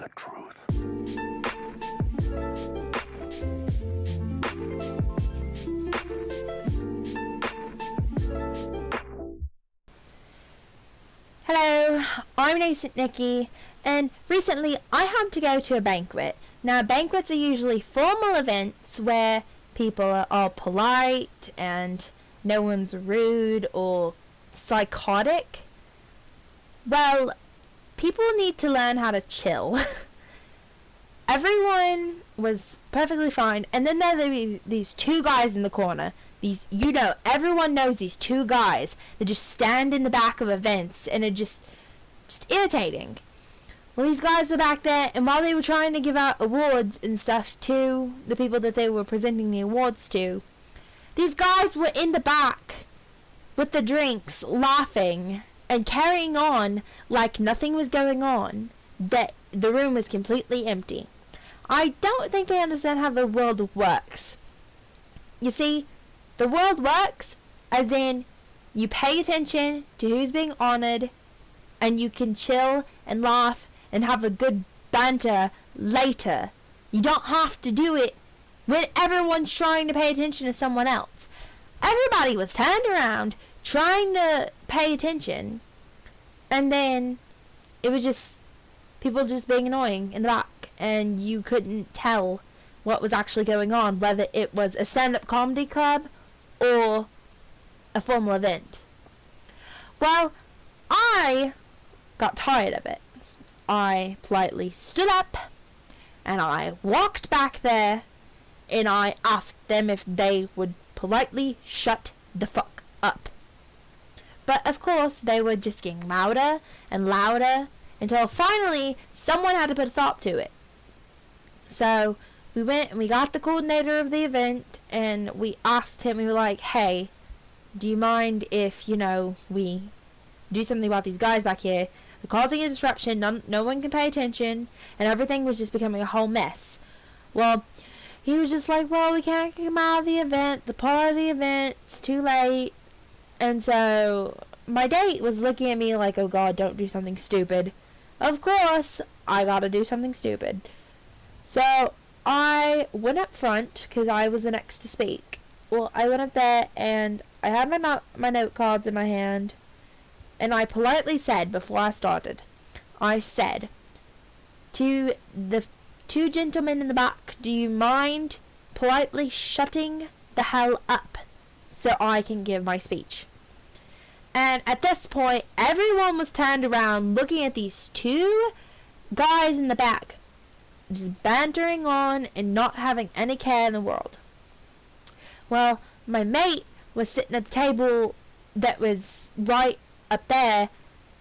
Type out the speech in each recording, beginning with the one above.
the truth. Hello, I'm Nascent Nikki, and recently I had to go to a banquet. Now, banquets are usually formal events where people are all polite and no one's rude or psychotic. Well, people need to learn how to chill. Everyone was perfectly fine, and then there were these two guys in the corner. Everyone knows these two guys that just stand in the back of events and are just irritating. Well, these guys were back there, and while they were trying to give out awards and stuff to the people that they were presenting the awards to, these guys were in the back with the drinks, laughing and carrying on like nothing was going on, that the room was completely empty. I don't think they understand how the world works. You see, the world works as in you pay attention to who's being honored, and you can chill and laugh and have a good banter later. You don't have to do it when everyone's trying to pay attention to someone else. Everybody was turned around trying to pay attention, and then it was just people just being annoying in the back, and you couldn't tell what was actually going on, whether it was a stand-up comedy club or a formal event. Well, I got tired of it. I politely stood up and I walked back there and I asked them if they would politely shut the fuck up. But of course they were just getting louder and louder until finally someone had to put a stop to it. So we went and we got the coordinator of the event and we asked him, we were like, hey, do you mind if, we do something about these guys back here? They're causing a disruption, no one can pay attention, and everything was just becoming a whole mess. Well, he was just like, well, we can't come out of the event, the part of the event, it's too late. And so my date was looking at me like, oh God, don't do something stupid. Of course, I gotta do something stupid. So I went up front because I was the next to speak. Well, I went up there and I had my note cards in my hand, and I politely said before I started, I said to the two gentlemen in the back, do you mind politely shutting the hell up so I can give my speech? And at this point, everyone was turned around looking at these two guys in the back, just bantering on and not having any care in the world. Well, my mate was sitting at the table that was right up there,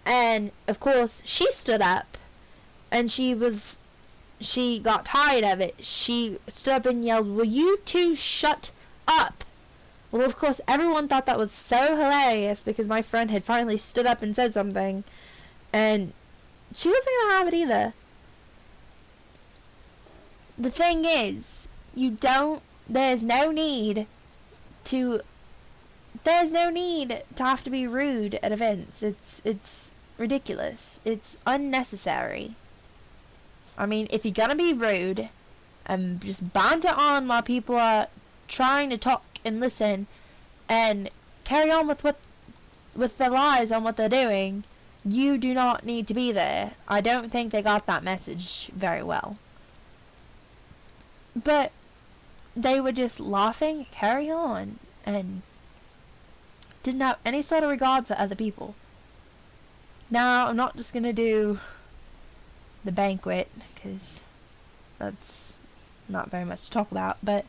and of course she stood up, and she got tired of it. She stood up and yelled, will you two shut up? Well, of course everyone thought that was so hilarious because my friend had finally stood up and said something, and she wasn't gonna have it either. The thing is, there's no need to have to be rude at events. It's ridiculous. It's unnecessary. I mean, if you're gonna be rude and just banter on while people are trying to talk and listen and carry on with their lives on what they're doing, you do not need to be there. I don't think they got that message very well. But they were just laughing, carry on, and didn't have any sort of regard for other people. Now, I'm not just going to do the banquet, because that's not very much to talk about, but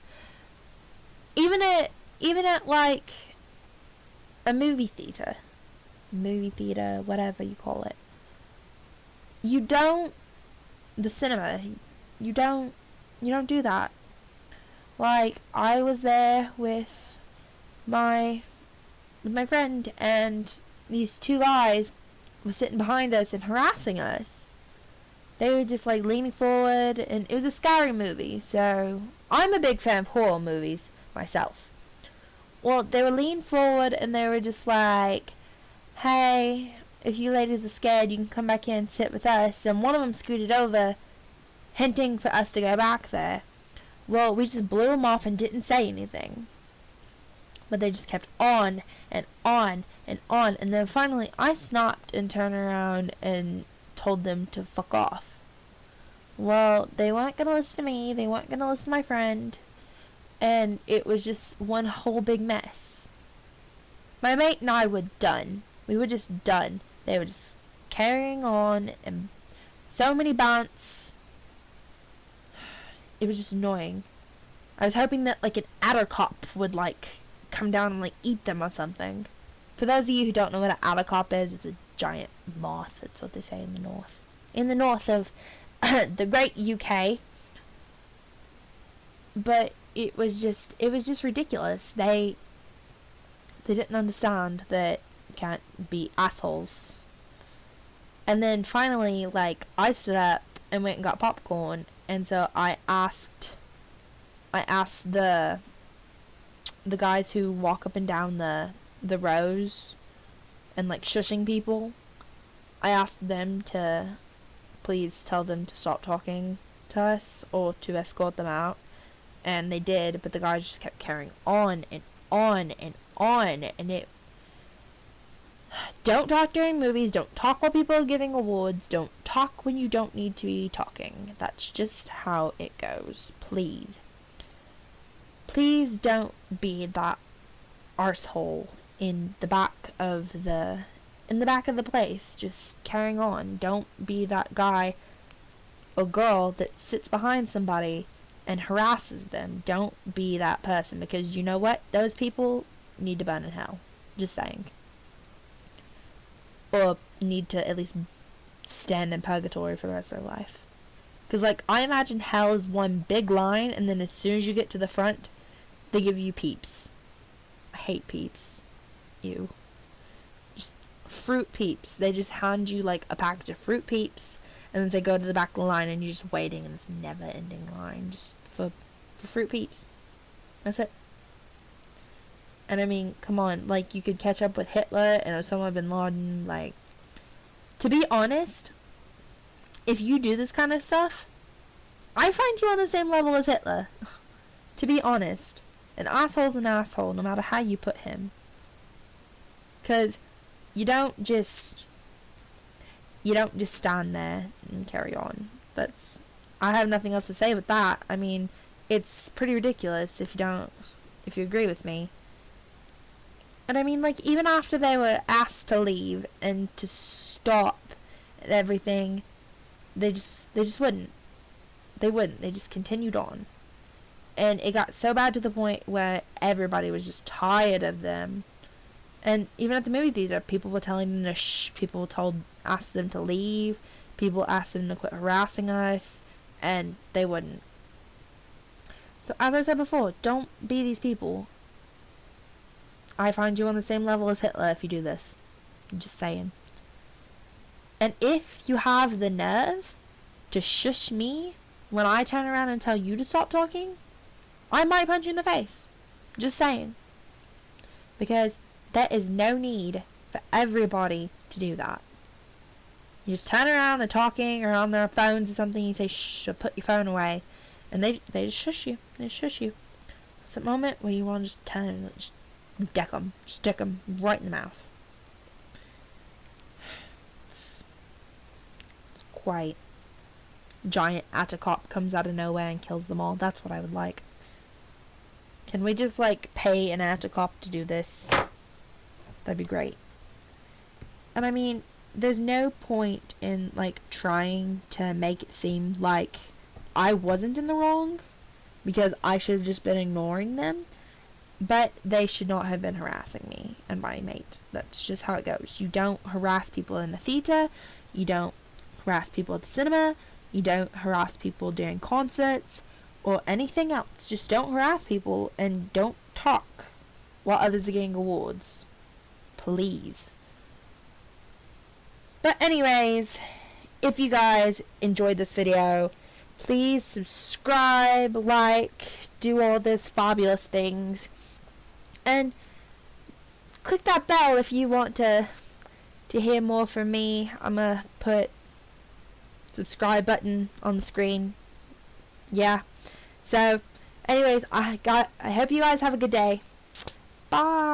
even at like a movie theater, whatever you call it, the cinema, you don't do that. Like, I was there with my friend, and these two guys were sitting behind us and harassing us. They were just like leaning forward, and it was a scary movie, so I'm a big fan of horror movies myself. Well, they were leaning forward and they were just like, hey, if you ladies are scared, you can come back in and sit with us. And one of them scooted over hinting for us to go back there. Well, we just blew them off and didn't say anything. But they just kept on and on and on. And then finally I snapped and turned around and told them to fuck off. Well, they weren't going to listen to me. They weren't going to listen to my friend. And it was just one whole big mess. My mate and I were done. We were just done. They were just carrying on. And so many bounce. It was just annoying. I was hoping that like an attercop would like come down and like eat them or something. For those of you who don't know what an attercop is, it's a giant moth. That's what they say in the north. In the north of the great UK. But it was just ridiculous. They didn't understand that you can't be assholes. And then finally, like, I stood up and went and got popcorn, and so I asked the guys who walk up and down the rows and like shushing people, I asked them to please tell them to stop talking to us or to escort them out, and they did, but the guys just kept carrying on and on and on. And it, don't talk during movies, don't talk while people are giving awards, don't talk when you don't need to be talking. That's just how it goes. Please don't be that arsehole in the back of the place just carrying on. Don't be that guy or girl that sits behind somebody and harasses them. Don't be that person, because you know what? Those people need to burn in hell. Just saying. Or need to at least stand in purgatory for the rest of their life. Because, like, I imagine hell is one big line, and then as soon as you get to the front, they give you Peeps. I hate Peeps. Ew. Just Fruit Peeps. They just hand you, like, a package of Fruit Peeps, and then they go to the back of the line, and you're just waiting in this never-ending line just for Fruit Peeps. That's it. And I mean, come on, like, you could catch up with Hitler and Osama bin Laden, like, to be honest, if you do this kind of stuff, I find you on the same level as Hitler. To be honest, an asshole's an asshole, no matter how you put him. 'Cause you don't just stand there and carry on. I have nothing else to say with that. I mean, it's pretty ridiculous if you agree with me. And I mean, like, even after they were asked to leave and to stop and everything, they just wouldn't. They wouldn't. They just continued on. And it got so bad to the point where everybody was just tired of them. And even at the movie theater, people were telling them to shh. People asked them to leave. People asked them to quit harassing us. And they wouldn't. So as I said before, don't be these people. I find you on the same level as Hitler if you do this. I'm just saying. And if you have the nerve to shush me when I turn around and tell you to stop talking, I might punch you in the face. Just saying. Because there is no need for everybody to do that. You just turn around, they're talking or on their phones or something, you say shh, or put your phone away, and they just shush you. They shush you. It's a moment where you want to just turn and just deck them. Just dick them right in the mouth. It's quite. Giant attercop comes out of nowhere and kills them all. That's what I would like. Can we just, like, pay an attercop to do this? That'd be great. And I mean, there's no point in, like, trying to make it seem like I wasn't in the wrong, because I should have just been ignoring them. But they should not have been harassing me and my mate. That's just how it goes. You don't harass people in the theater. You don't harass people at the cinema. You don't harass people during concerts or anything else. Just don't harass people and don't talk while others are getting awards. Please. But anyways, if you guys enjoyed this video, please subscribe, like, do all those fabulous things. And click that bell if you want to hear more from me. I'm going to put subscribe button on the screen yeah. So, anyways, I hope you guys have a good day. Bye.